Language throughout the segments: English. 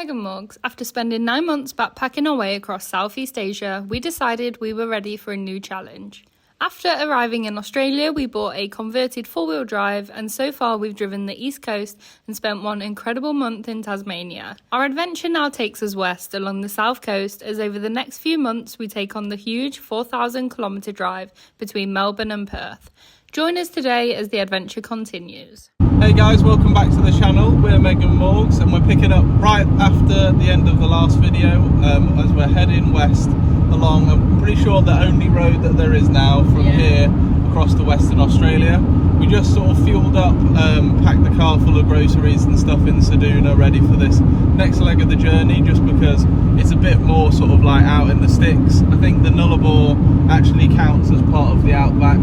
Meg and Morgs. After spending 9 months backpacking our way across Southeast Asia, we decided we were ready for a new challenge. After arriving in Australia, we bought a converted four-wheel drive, and so far we've driven the East Coast and spent one incredible month in Tasmania. Our adventure now takes us west along the south coast, as over the next few months we take on the huge 4,000-kilometre drive between Melbourne and Perth. Join us today as the adventure continues. Hey guys, welcome back to the channel. We're Meg and Morgs, and we're picking up right after the end of the last video as we're heading west along, I'm pretty sure the only road that there is now from here across to Western Australia. We just sort of fueled up, packed the car full of groceries and stuff in Ceduna, ready for this next leg of the journey, just because it's a bit more sort of like out in the sticks. I think the Nullarbor actually counts as part of the outback,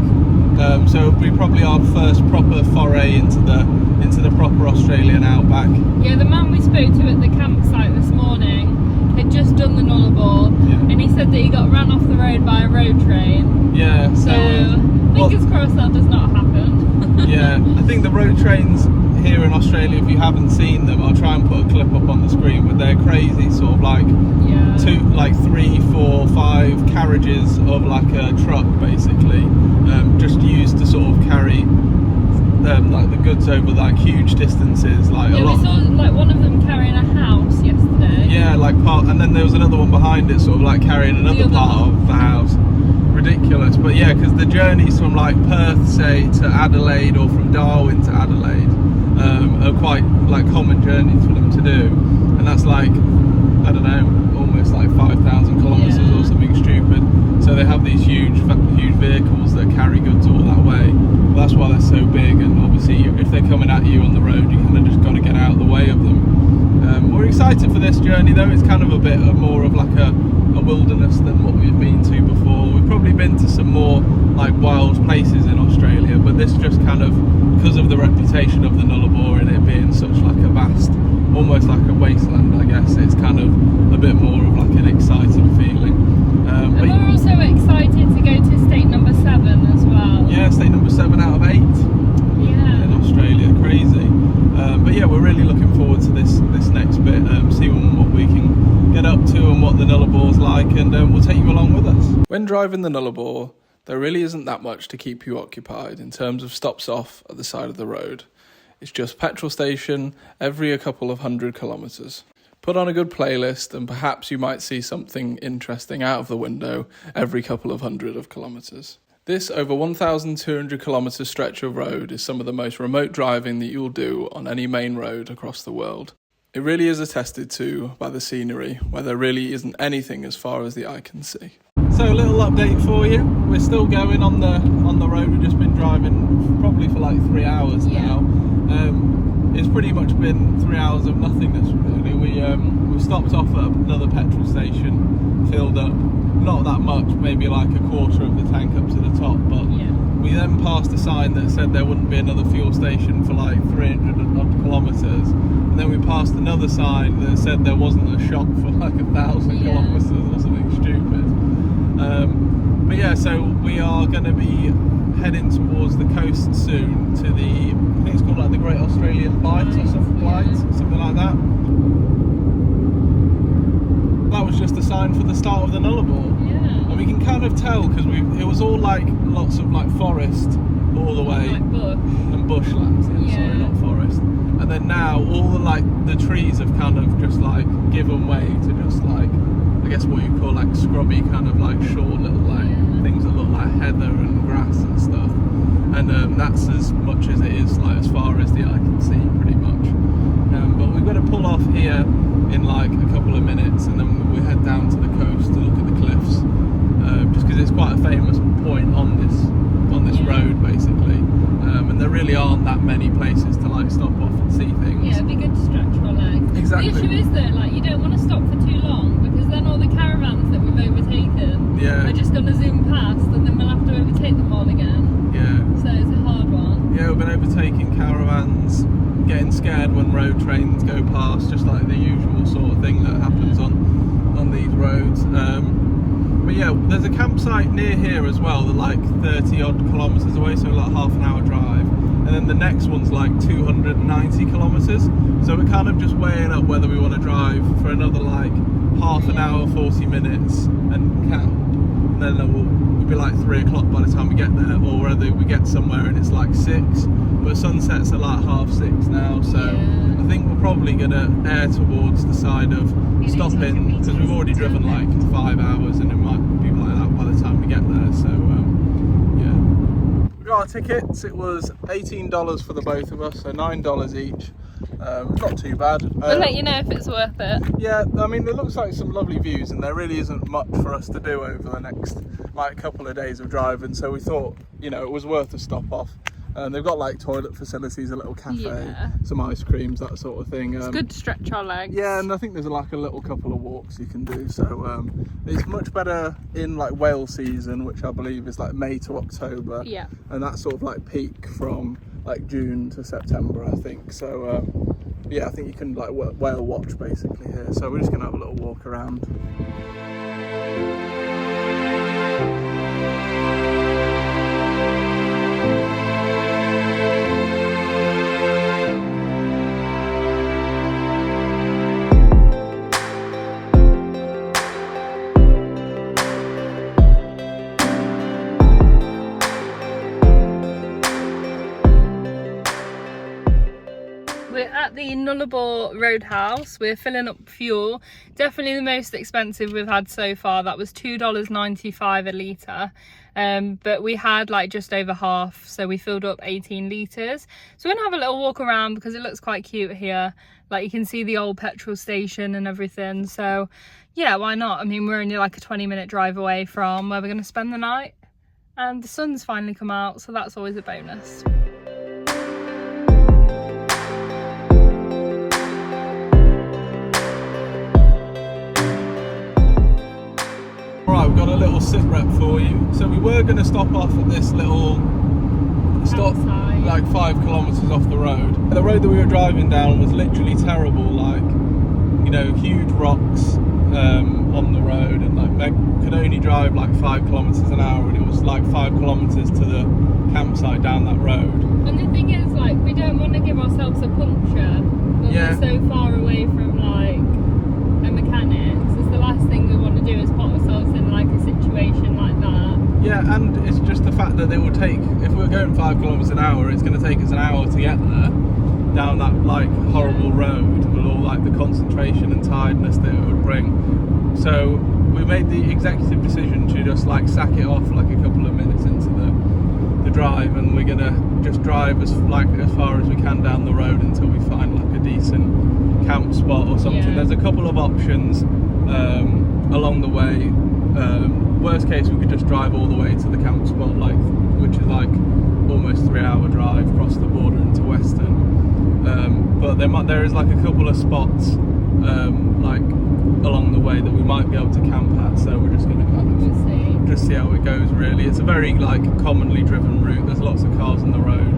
so it'll be probably our first proper foray into the proper Australian outback. Yeah, the man we spoke to at the campsite this morning had just done the Nullarbor, and he said that he got ran off the road by a road train. Yeah, so fingers crossed that does not happen. Yeah, I think the road trains here in Australia, if you haven't seen them, I'll try and put a clip up on the screen, but they're crazy, sort of like three, four, five carriages of like a truck basically, just used to sort of carry like the goods over like huge distances. Like we saw like one of them carrying a house yesterday. Yeah, like part, and then there was another one behind it, sort of like carrying another part of the house. Ridiculous, but yeah, because the journeys from like Perth, say, to Adelaide, or from Darwin to Adelaide, are quite like common journeys for them to do, and that's like, I don't know, almost like 5,000 kilometres or something stupid. So they have these huge vehicles that carry goods all that way. Well, that's why they're so big, and obviously if they're coming at you on the road, you kind of just got to get out of the way of them. We're excited for this journey though. It's kind of a bit more of like a wilderness than what we've been to before. We've probably been to some more like wild places in Australia, but this just kind of, because of the reputation of the Nullarbor and it being such like a vast, almost like a wasteland, I guess, it's kind of a bit more of like an exciting feeling. And we're also excited to go to state number 7 as well. Yeah, state number 7 out of 8. Yeah. In Australia, crazy. But yeah, we're really looking forward to this next bit, seeing what we can get up to and what the Nullabor's like, and we'll take you along with us. When driving the Nullarbor, there really isn't that much to keep you occupied in terms of stops off at the side of the road. It's just petrol station every a couple of 100 kilometres. Put on a good playlist, and perhaps you might see something interesting out of the window every couple of 100 kilometres. This over 1,200 kilometre stretch of road is some of the most remote driving that you'll do on any main road across the world. It really is attested to by the scenery, where there really isn't anything as far as the eye can see. So a little update for you. We're still going on the road. We've just been driving probably for like 3 hours now. It's pretty much been 3 hours of nothingness really. We stopped off at another petrol station, filled up, not that much, maybe like a quarter of the tank up to the top, but we then passed a sign that said there wouldn't be another fuel station for like 300 odd kilometres, and then we passed another sign that said there wasn't a shop for like 1,000 kilometres or something stupid. But yeah, so we are going to be heading towards the coast soon to the, I think it's called like the Great Australian Bight or something like that. That was just a sign for the start of the Nullarbor. And we can kind of tell, because it was all like lots of like forest all the way, like bush. And bushlands, sorry, not forest. And then now all the like the trees have kind of just like given way to just like, I guess what you call like scrubby kind of like short little like things that look like heather and grass and stuff. And that's as much as it is like as far as the eye can see, pretty much. But we've got to pull off here in like a couple of minutes, and then we head down to the coast to look at the cliffs, just because it's quite a famous point on this road basically, and there really aren't that many places to like stop off and see things. Yeah, it'd be good to stretch our legs. Exactly. The issue is that like you don't want to stop for too long, because then all the caravans that we've overtaken are just going to zoom past, and then we'll have to overtake them all again. So it's a hard one. Yeah, we've been overtaking caravans, getting scared when road trains go past, just like the usual sort of thing that happens on these roads. But yeah, there's a campsite near here as well, that like 30 odd kilometres away, so like half an hour drive. and then the next one's like 290 kilometers. So we're kind of just weighing up whether we want to drive for another like half an hour, 40 minutes and camp, and then we'll be like 3 o'clock by the time we get there, or whether we get somewhere and it's like 6, but sunsets are like 6:30 now, so I think we're probably gonna err towards the side of stopping, because we've already driven like 5 hours and it might be like that by the time we get there. So yeah, we got our tickets. It was $18 for the both of us, so $9 each. Not too bad. We'll let you know if it's worth it. Yeah, I mean, it looks like some lovely views, and there really isn't much for us to do over the next like couple of days of driving, so we thought, you know, it was worth a stop off. They've got like toilet facilities, a little cafe, some ice creams, that sort of thing. It's good to stretch our legs. Yeah, and I think there's like a little couple of walks you can do, so it's much better in like whale season, which I believe is like May to October. Yeah, and that's sort of like peak from like June to September, I think. So yeah, I think you can like whale watch basically here. So we're just gonna have a little walk around. We're at the Nullarbor Roadhouse. We're filling up fuel. Definitely the most expensive we've had so far. That was $2.95 a litre. But we had like just over half, so we filled up 18 litres. So we're gonna have a little walk around because it looks quite cute here. Like you can see the old petrol station and everything. So yeah, why not? I mean, we're only like a 20-minute drive away from where we're gonna spend the night. And the sun's finally come out, so that's always a bonus. Right, we've got a little sit rep for you. So we were going to stop off at this little stop, like 5 kilometres off the road. The road that we were driving down was literally terrible, like, you know, huge rocks on the road, and like Meg could only drive like 5 kilometres an hour, and it was like 5 kilometres to the campsite down that road. And the thing is, like, we don't want to give ourselves a puncture when we're so far away from like a mechanic. The last thing we want to do is put ourselves in like a situation like that. Yeah, and it's just the fact that it will take, if we're going 5 kilometres an hour, it's going to take us an hour to get there down that like horrible road with all like the concentration and tiredness that it would bring. So we made the executive decision to just like sack it off like a couple of minutes into the drive, and we're gonna just drive as far as we can down the road until we find like a decent camp spot or something. Yeah. There's a couple of options along the way. Worst case, we could just drive all the way to the camp spot, like, which is like almost 3-hour drive across the border into Western. But there is like a couple of spots like along the way that we might be able to camp at, so we're just going to kind of just see how it goes. Really, it's a very like commonly driven route. There's lots of cars on the road.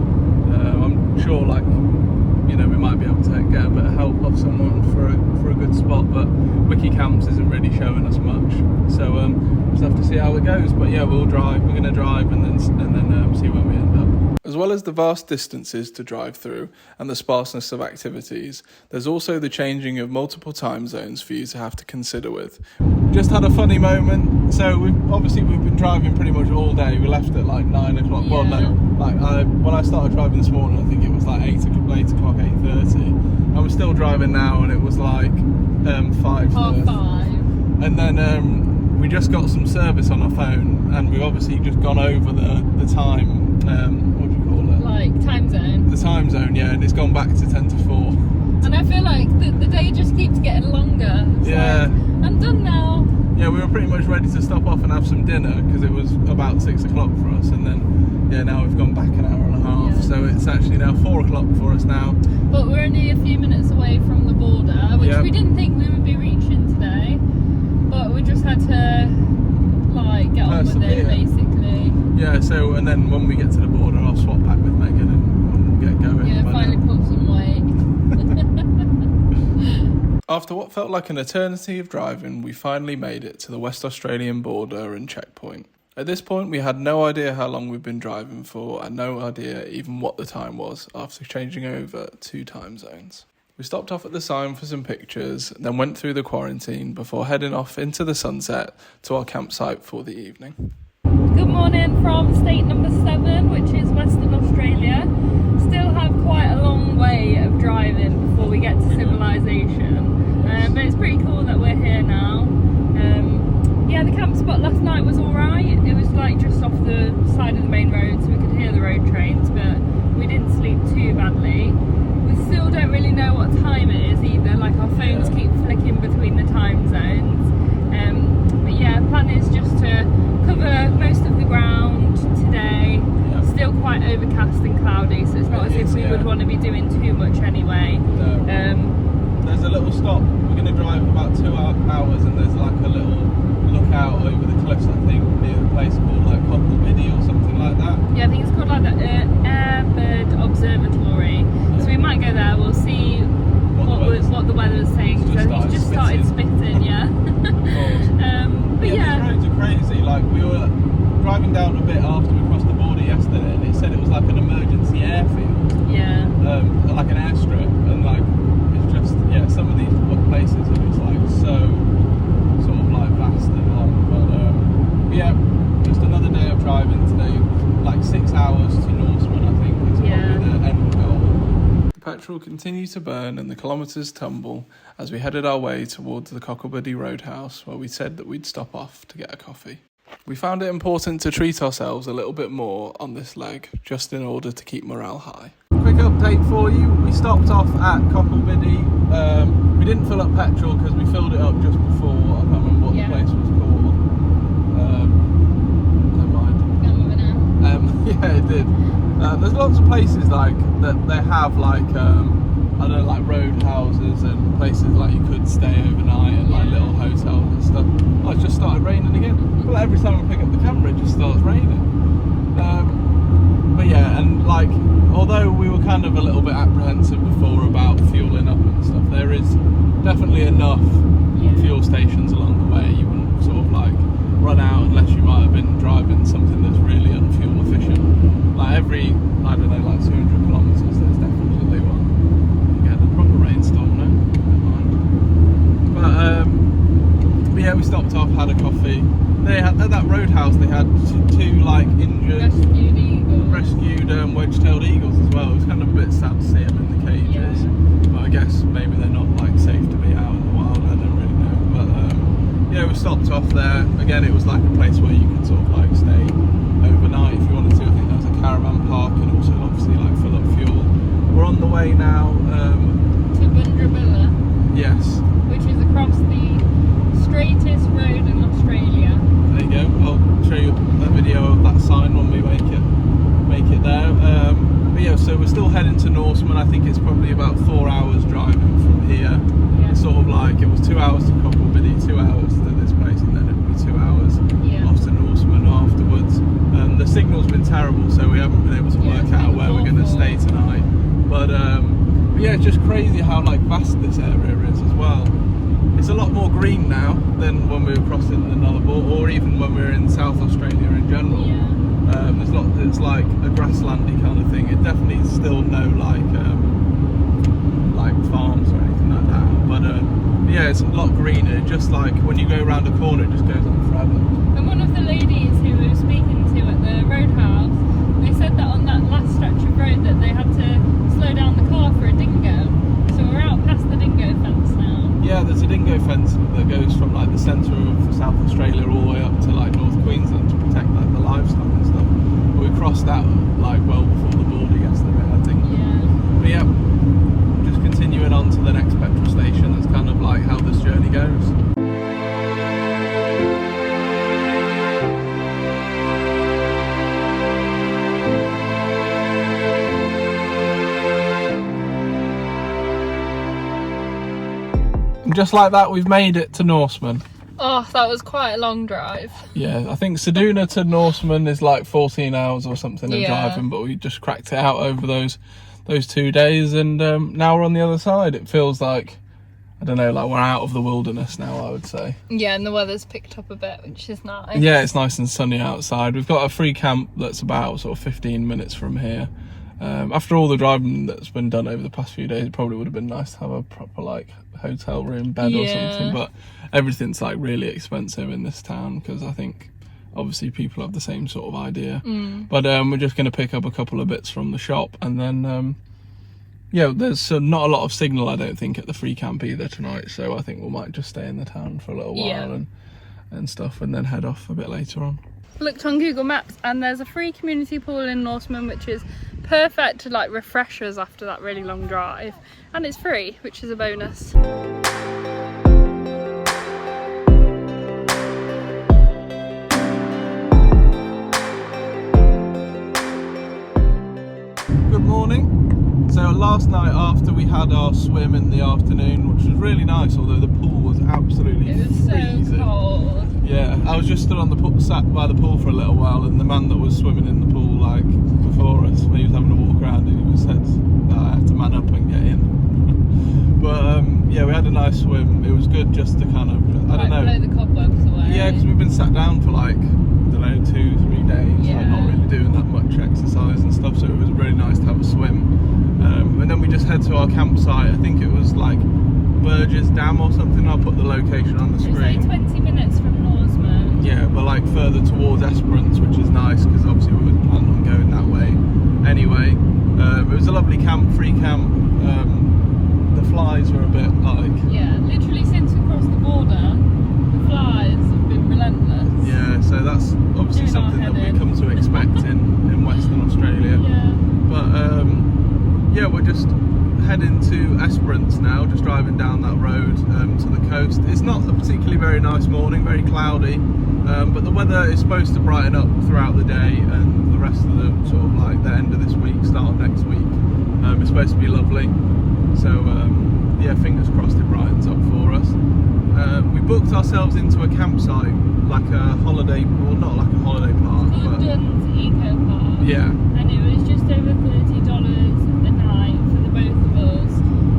I'm sure, like, you know, we might be able to get a bit of help off someone for a good spot, but Wiki Camps isn't really showing us much, so just have to see how it goes. But yeah, we're going to drive and then see where we end up. As well as the vast distances to drive through and the sparseness of activities, there's also the changing of multiple time zones for you to have to consider with. We just had a funny moment. So we've been driving pretty much all day. We left at like 9 o'clock. Yeah. Well, no, like when I started driving this morning, I think it was like 8 o'clock, 8:30. And we're still driving now, and it was like 5:30. 5:30. And then we just got some service on our phone, and we've obviously just gone over the time. What do you call it? Like time zone. The time zone, yeah, and it's gone back to 10 to 4. And I feel like the day just keeps getting longer. It's yeah. Like, I'm done now. Yeah, we were pretty much ready to stop off and have some dinner because it was about 6 o'clock for us, and then yeah, now we've gone back an hour and a half, so it's actually now 4 o'clock for us now. But we're only a few minutes away from the border, which we didn't think we would be reaching today, but we just had to like get on with it basically. Yeah, so and then when we get to the border, I'll swap back with Megan and we'll get going. Yeah, finally put some weight. After what felt like an eternity of driving, we finally made it to the West Australian border and checkpoint. At this point, we had no idea how long we'd been driving for and no idea even what the time was after changing over 2 time zones. We stopped off at the sign for some pictures, then went through the quarantine before heading off into the sunset to our campsite for the evening. Good morning from state number 7, which is Western Australia. Still have quite a long way of driving before we get to civilization, but it's pretty cool that we're here now. Yeah, the camp spot last night was alright. It was like just off the side of the main road, so we could hear the road trains, but we didn't sleep too badly. We still don't really know what time it is either, like our phones keep flicking between the time zones. But yeah, plan is just to cover most of the ground today. Still quite overcast and cloudy, so it's not as if we would want to be doing too much anyway. There's a little stop. We're going to drive about 2 hours, and there's like a little lookout over the cliffs, I think, near a place called like Cocklebiddy or something like that. Yeah, I think it's called like the Air Bird Observatory. Yeah. So we might go there. We'll see what the weather is saying. He's just started spitting, yeah. But yeah, these roads are crazy. Like, we were driving down a bit after we crossed the border yesterday, and it said it was like an emergency airfield. Yeah. Like an airstrip, and like it's just some of these places are just like so sort of like vast and long. But yeah, just another day of driving today. Like 6 hours to Norseman, I think, is probably the end goal. The petrol continued to burn and the kilometres tumble as we headed our way towards the Cocklebiddy Roadhouse, where we said that we'd stop off to get a coffee. We found it important to treat ourselves a little bit more on this leg, just in order to keep morale high. Quick update for you, we stopped off at Cocklebiddy. We didn't fill up petrol because we filled it up just before. I can't remember what the place was called. Never mind. Yeah, it did. There's lots of places like that they have like I don't know, like roadhouses and places like you could stay overnight and like little hotels and stuff. Oh, it's just started raining again. Well, every time I pick up the camera, it just starts raining. But yeah, and like, although we were kind of a little bit apprehensive before about fueling up and stuff, there is definitely enough fuel stations along the way. You wouldn't sort of like run out unless you might have been driving something that's really unfuel efficient. Like every, I don't know, like 200 kilometres, there's definitely one. Yeah, the proper rainstorm now. But yeah, we stopped off, had a coffee. They had at that roadhouse. They had two like injured, rescued wedge-tailed eagles as well. It was kind of a bit sad to see them in the cages, but I guess maybe they're not like safe to be out in the wild. I don't really know. But yeah, we stopped off there. Again, it was like a place where you could sort of like stay overnight if you wanted to. I think there was a caravan park and also obviously like fill up fuel. We're on the way now to Bundrabilla. Yes. Which is across the straightest road in Australia. There you go. I'll show you a video of that sign when we make it there. But yeah, so we're still heading to Norseman. I think it's probably about 4 hours driving from here. Yeah. It's sort of like it was 2 hours to Cocklebiddy, 2 hours to this place, and then it'll be 2 hours off to Norseman afterwards. The signal's been terrible, so we haven't been able to work out where we're going to stay tonight. But yeah, it's just crazy how like vast this area is as well. It's a lot more green now than when we were crossing the Nullarbor, or even when we were in South Australia in general. Yeah. It's like a grasslandy kind of thing. It definitely is still no like farms or anything like that. But yeah, it's a lot greener. Just like when you go around a corner, it just goes on forever. And one of the ladies who we were speaking to at the roadhouse, they said that on that last stretch of road that they had to slow down the car for a dingo. So we're out past the dingo fence now. Yeah, there's a dingo fence that goes from like the centre of South Australia all the way up to like North Queensland to protect like the livestock and stuff. But we crossed that like well before the border yesterday, I think. Yeah. But yeah, just continuing on to the next petrol station. That's kind of like how this journey goes. Just like that, we've made it to Norseman. Oh, that was quite a long drive. Yeah, I think Ceduna to Norseman is like 14 hours or something of driving, but we just cracked it out over those 2 days, and now we're on the other side. It feels like, I don't know, like we're out of the wilderness now, I would say. Yeah, and the weather's picked up a bit, which is nice. Yeah, it's nice and sunny outside. We've got a free camp that's about sort of 15 minutes from here. After all the driving that's been done over the past few days, it probably would have been nice to have a proper like hotel room, bed or something, but everything's like really expensive in this town because I think obviously people have the same sort of idea. But we're just going to pick up a couple of bits from the shop, and then yeah, there's not a lot of signal, I don't think, at the free camp either tonight, so I think we might just stay in the town for a little while and stuff, and then head off a bit later on. Looked on Google Maps and there's a free community pool in Norseman, which is perfect to like refresh us after that really long drive, and it's free, which is a bonus. Good morning. So last night after we had our swim in the afternoon, which was really nice, although the pool was absolutely freezing. So cold. Yeah, I was just stood on the pool, sat by the pool for a little while, and the man that was swimming in the pool like before us, when he was having a walk around, and he said I had to man up and get in. But yeah, we had a nice swim. It was good just to kind of, I don't know, blow the cobwebs away. Yeah, because we've been sat down for like, I don't know, 2-3 days, like not really doing that much exercise and stuff, so it was really nice to have a swim. And then we just head to our campsite. I think it was like Burgess Dam or something. I'll put the location on the screen. It's like 20 minutes from Norseman. Yeah, but like further towards Esperance, which is nice because obviously we were planning on going that way anyway. It was a lovely camp, free camp. The flies were a bit like... Yeah, literally since we crossed the border, the flies have been relentless. Yeah, so that's obviously something that we come to expect in Western Australia. Yeah. But yeah, we're just heading to Esperance now, just driving down that road to the coast. It's not a particularly very nice morning, very cloudy, but the weather is supposed to brighten up throughout the day, and the rest of the sort of like the end of this week, start of next week, it's supposed to be lovely. So yeah, fingers crossed it brightens up for us. We booked ourselves into a campsite, like a holiday, well not like a holiday park, but Dunn's Eco Park. Yeah. And it was just over $30 a night for the both of us,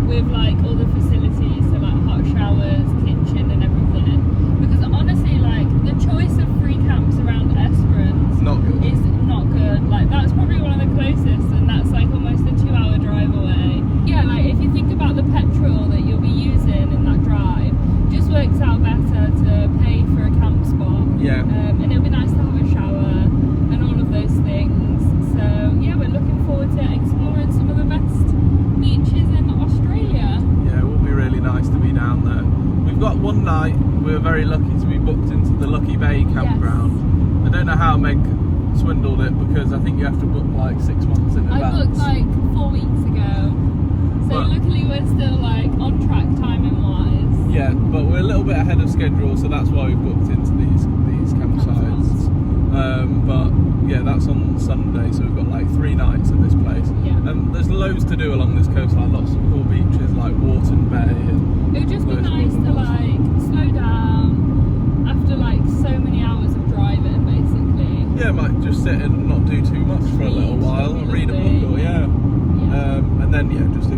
with like all the facilities, so like hot showers, kitchen and everything. Because honestly, like the choice of free camps around Esperance is not good. Like that's probably one of the closest, and that's like almost a 2-hour drive away. Yeah, like if you think about the petrol that you'll be using in that drive, it just works out better to pay for a camp spot. Yeah. And it'll be nice to have a shower and all of those things. So yeah, we're looking forward to exploring some of the best beaches in Australia. Yeah, it will be really nice to be down there. We've got one night, we were very lucky to be booked into the Lucky Bay campground. Yes. I don't know how Meg swindled it, because I think you have to book like 6 months in advance. I booked like 4 weeks ago. So luckily we're still like on track timing wise. Yeah, but we're a little bit ahead of schedule, so that's why we've booked into these campsites. But yeah, that's on Sunday, so we've got like 3 nights at this place. Yeah. And there's loads to do along this coastline, lots of cool beaches like Warton Bay. And it would just be nice to like slow down after like so many hours of driving, basically. Yeah, might just sit and not do too much for a little while, and read a book, or and then just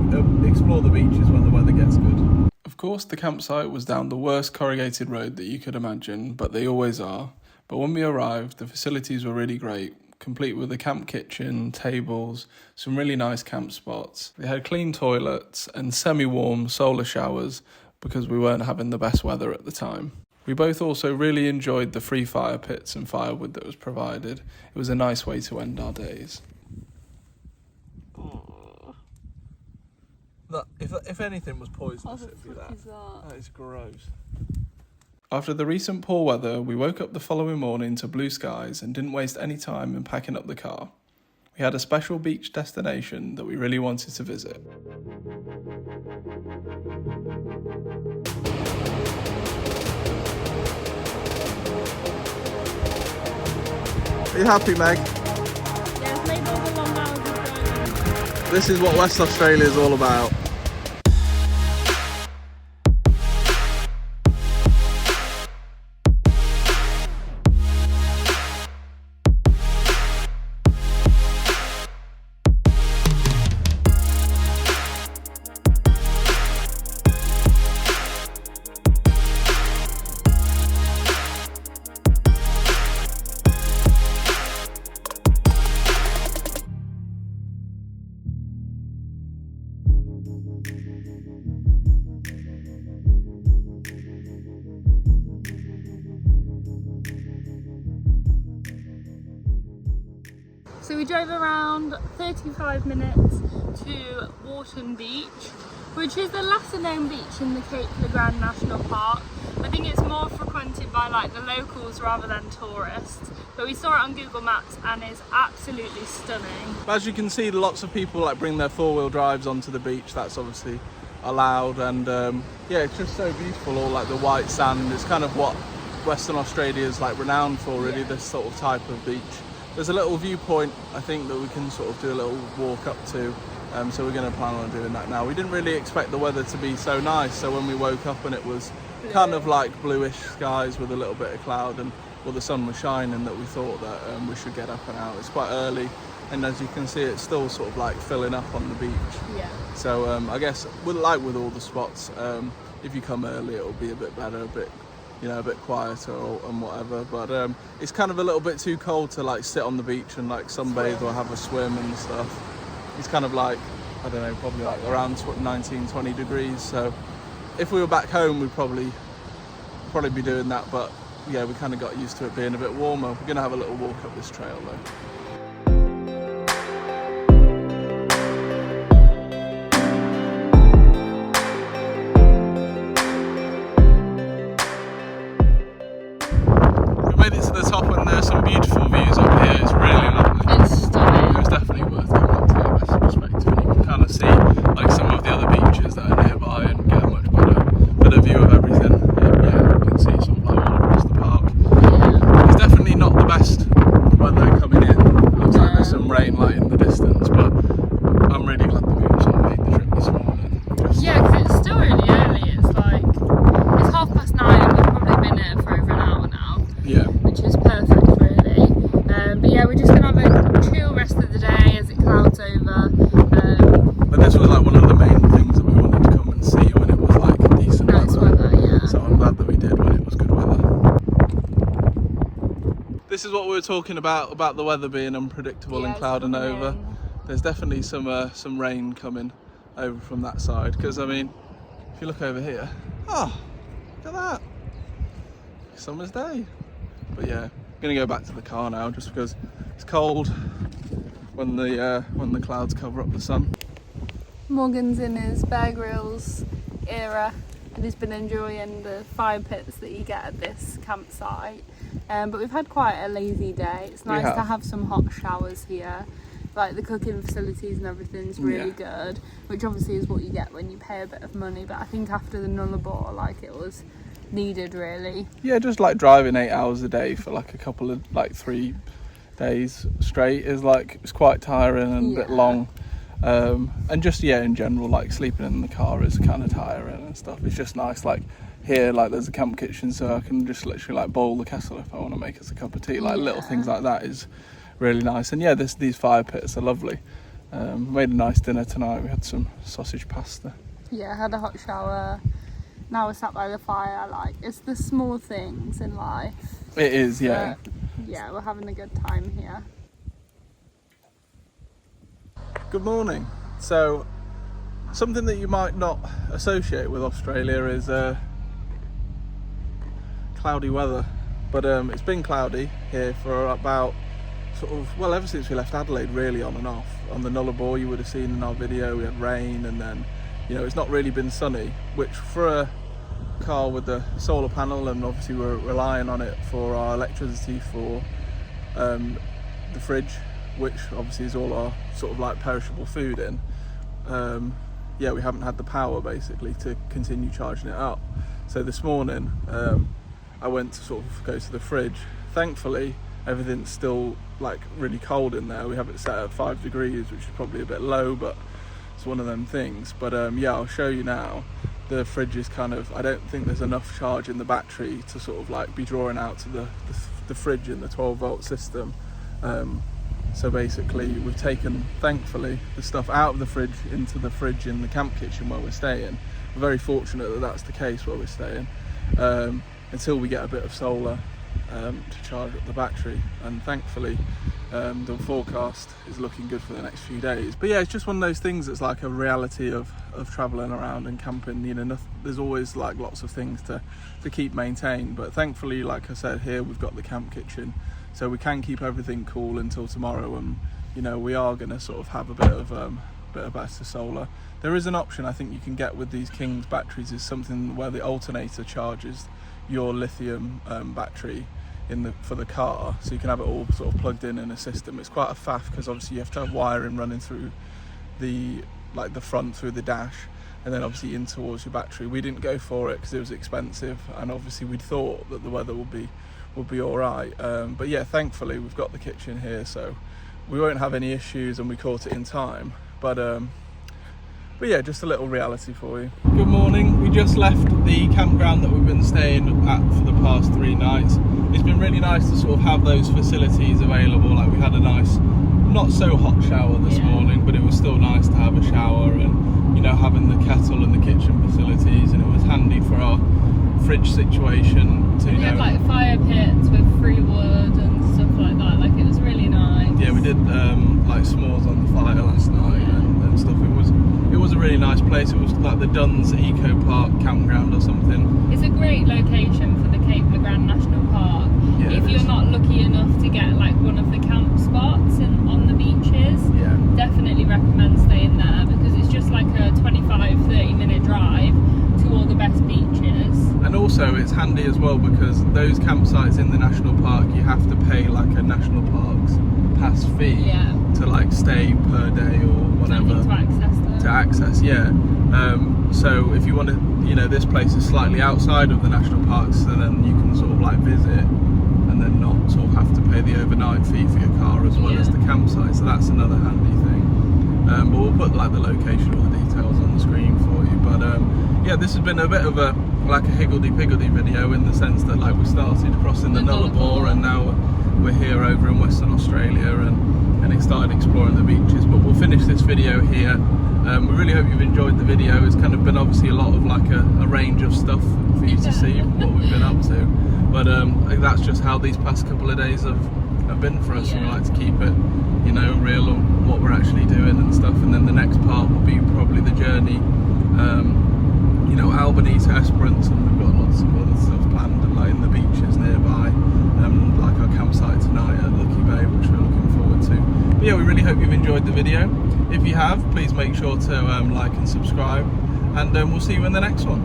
explore the beaches when the weather gets good. Of course, the campsite was down the worst corrugated road that you could imagine, but they always are. But when we arrived, the facilities were really great, complete with a camp kitchen, tables, some really nice camp spots. They had clean toilets and semi-warm solar showers because we weren't having the best weather at the time. We both also really enjoyed the free fire pits and firewood that was provided. It was a nice way to end our days. If anything was poisonous, it'd be that. That is gross. After the recent poor weather, we woke up the following morning to blue skies and didn't waste any time in packing up the car. We had a special beach destination that we really wanted to visit. Are you happy, Meg? Yeah, it's made all the long hours of driving. This is what West Australia is all about. So we drove around 35 minutes to Wharton Beach, which is the lesser known beach in the Cape Le Grand National Park. I think it's more frequented by like the locals rather than tourists, but we saw it on Google Maps and it's absolutely stunning. As you can see, lots of people like bring their four-wheel drives onto the beach. That's obviously allowed, and yeah, it's just so beautiful, all like the white sand. It's kind of what Western Australia is like renowned for, really, this sort of type of beach. There's a little viewpoint, I think, that we can sort of do a little walk up to, so we're going to plan on doing that now. We didn't really expect the weather to be so nice, so when we woke up and it was kind of like bluish skies with a little bit of cloud, and well, the sun was shining, that we thought that we should get up and out. It's quite early, and as you can see, it's still sort of like filling up on the beach. Yeah. So I guess like with all the spots, if you come early, it'll be a bit better, a bit, you know, a bit quieter and whatever. But it's kind of a little bit too cold to like sit on the beach and like sunbathe or have a swim and stuff. It's kind of like, I don't know, probably like around 19, 20 degrees. So if we were back home, we'd probably be doing that. But yeah, we kind of got used to it being a bit warmer. We're gonna have a little walk up this trail though. This is what we were talking about the weather being unpredictable and clouding over. There's definitely some rain coming over from that side, because I mean, if you look over here, oh, look at that, summer's day. But yeah, I'm gonna go back to the car now just because it's cold when the clouds cover up the sun. Morgan's in his Bear Grylls era and he's been enjoying the fire pits that you get at this campsite. But we've had quite a lazy day. It's nice to have some hot showers here. Like the cooking facilities and everything's really good, which obviously is what you get when you pay a bit of money. But I think after the Nullarbor, like, it was needed, really. Yeah, just like driving 8 hours a day for like a couple of 3 days straight is like, it's quite tiring and a bit long. And just in general, like sleeping in the car is kind of tiring and stuff. It's just nice, like here, like there's a camp kitchen, so I can just literally like boil the kettle if I want to make us a cup of tea. Like little things like that is really nice. And these fire pits are lovely. Made a nice dinner tonight. We had some sausage pasta. Yeah, had a hot shower. Now we're sat by the fire. Like, it's the small things in life. It is, yeah. Yeah, we're having a good time here. Good morning. So, something that you might not associate with Australia is cloudy weather. But it's been cloudy here for about ever since we left Adelaide, really, on and off. On the Nullarbor, you would have seen in our video, we had rain, and then it's not really been sunny, which for a car with the solar panel, and obviously we're relying on it for our electricity for the fridge, which obviously is all our perishable food in. We haven't had the power basically to continue charging it up. So this morning I went to go to the fridge. Thankfully everything's still really cold in there. We have it set at 5 degrees, which is probably a bit low, but it's one of them things. But I'll show you now. The fridge is I don't think there's enough charge in the battery to be drawing out to the fridge in the 12-volt system. So basically we've taken, thankfully, the stuff out of the fridge into the fridge in the camp kitchen where we're staying. We're very fortunate that that's the case where we're staying, until we get a bit of solar to charge up the battery. And thankfully the forecast is looking good for the next few days. But it's just one of those things that's like a reality of travelling around and camping. There's always lots of things to keep maintained, but thankfully, like I said, here we've got the camp kitchen, so we can keep everything cool until tomorrow. And you know, we are going to sort of have a bit of better solar. There is an option I think you can get with these King's batteries, is something where the alternator charges your lithium battery for the car, so you can have it all sort of plugged in a system. It's quite a faff because obviously you have to have wiring running through the front through the dash, and then obviously in towards your battery. We didn't go for it because it was expensive, and obviously we'd thought that the weather would be all right. But yeah, thankfully we've got the kitchen here, so we won't have any issues, and we caught it in time. But yeah, just a little reality for you. Good morning. We just left the campground that we've been staying at for the past 3 nights. It's been really nice to sort of have those facilities available. Like, we had a nice, not so hot shower this morning, but it was still nice to have a shower, and you know, having the kettle and the kitchen facilities, and it was handy for our fridge situation to, we had like fire pits with free wood and stuff like that. Like, it was really nice. Yeah, we did like s'mores on the fire last night and stuff. It was a really nice place. It was like the Duns Eco Park campground or something. It's a great location for the Cape Le Grand National Park. Yeah, if you're not lucky enough to get like one of the camp spots on the beaches, definitely recommend staying there, because it's just like a 25-30 minute drive to all the best beaches. And also it's handy as well, because those campsites in the national park, you have to pay like a national parks pass fee to like stay per day or whatever to access them. So if you want to, you know, this place is slightly outside of the national parks, so then you can sort of like visit and then not sort of have to pay the overnight fee for your car as well as the campsite. So that's another handy thing. But we'll put like the location or the details on the screen for you. But yeah, this has been a bit of a higgledy-piggledy video, in the sense that like we started crossing the Nullarbor, and now we're here over in Western Australia, and it started exploring the beaches. But we'll finish this video here. We really hope you've enjoyed the video. It's kind of been obviously a lot of like a range of stuff for you to see what we've been up to. But that's just how these past couple of days have been for us. And we like to keep it, you know, real on what we're actually doing and stuff. And then the next part will be probably the journey, you know, Albany to Esperance, and we've got lots of other stuff planned, and like in the beaches nearby, like our campsite tonight at Lucky Bay, which we're looking forward to. But yeah, we really hope you've enjoyed the video. If you have, please make sure to like and subscribe, and we'll see you in the next one.